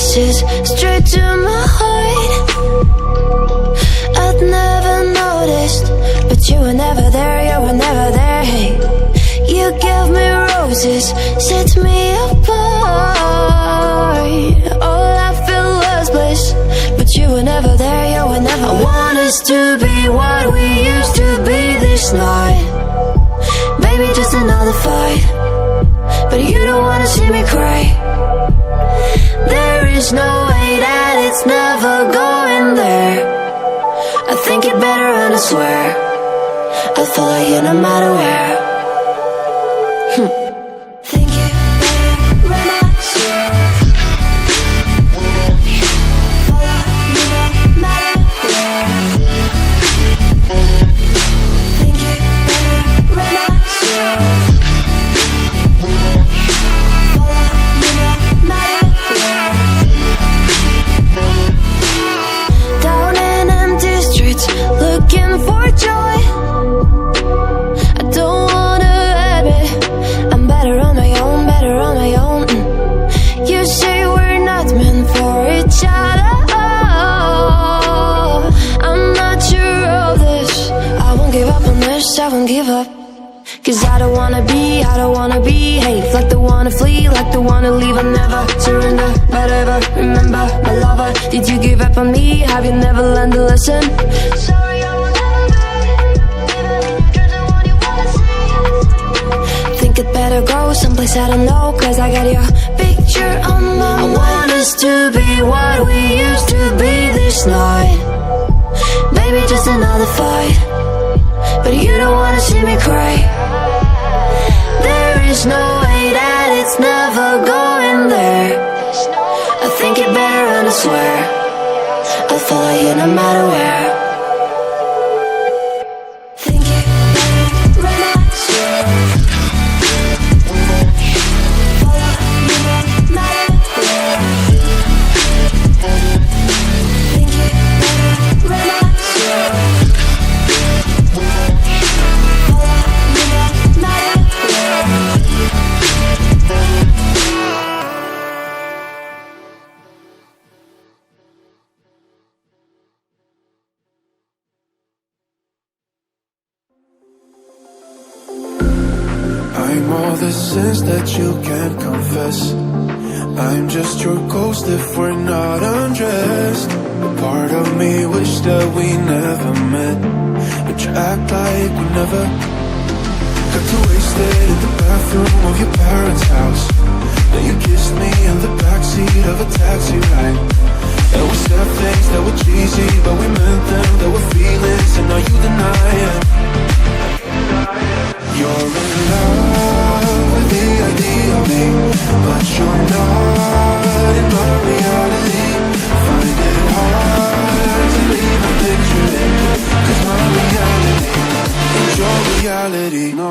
roses straight to my heart. I'd never noticed, but you were never there, you were never there. Hey, you gave me roses, set me apart. All I feel was bliss, but you were never there, you were never. I want us to be what we used to be this night. Baby, just another fight, but you don't wanna see me cry. There is no way that it's never going there. I think it better and I swear I'll follow you no matter where. Think it better and I swear follow you no matter where. Think it better and I swear follow you no matter where. Down in empty streets, looking for joy. I don't wanna admit I'm better on my own, better on my own. You say we're not meant for each other. I'm not sure of this. I won't give up on this, I won't give up. Cause I don't wanna be, hey, like the one to flee, like the one to leave. I'll never surrender, but ever remember my lover. Did you give up on me? Have you never learned to listen? Sorry, I will never be, even if you're the one you wanna see. Think it better go someplace I don't know, cause I got your picture on my mind. I want us to be what we used to be this night. Baby, just another fight, but you don't wanna see me cry. There is no way that it's never going there. I think it better and I swear I'll follow you no matter where. Think it better and I swear follow you no matter where. Think it better and I swear follow you no matter where. I'm all the sins that you can't confess. I'm just your ghost if we're not undressed. A part of me wish that we never met, but you act like we never. Got too wasted in the bathroom of your parents' house. Then you kissed me in the backseat of a taxi ride. And we said things that were cheesy, but we meant them. There were feelings and now you deny it. You're in love with the idea of me, but you're not in my reality. Find it hard to leave a picture in, cause my reality ain't your reality, no.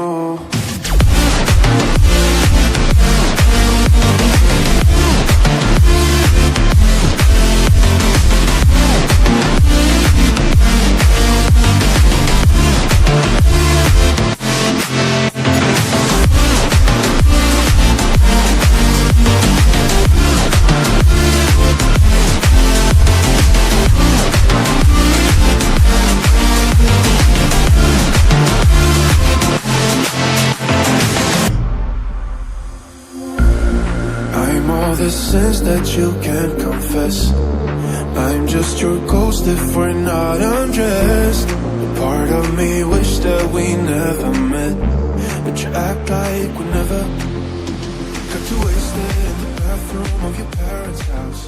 The sins that you can't confess. I'm just your ghost if we're not undressed. A part of me wish that we never met, but you act like we never. Got too wasted in the bathroom of your parents' house.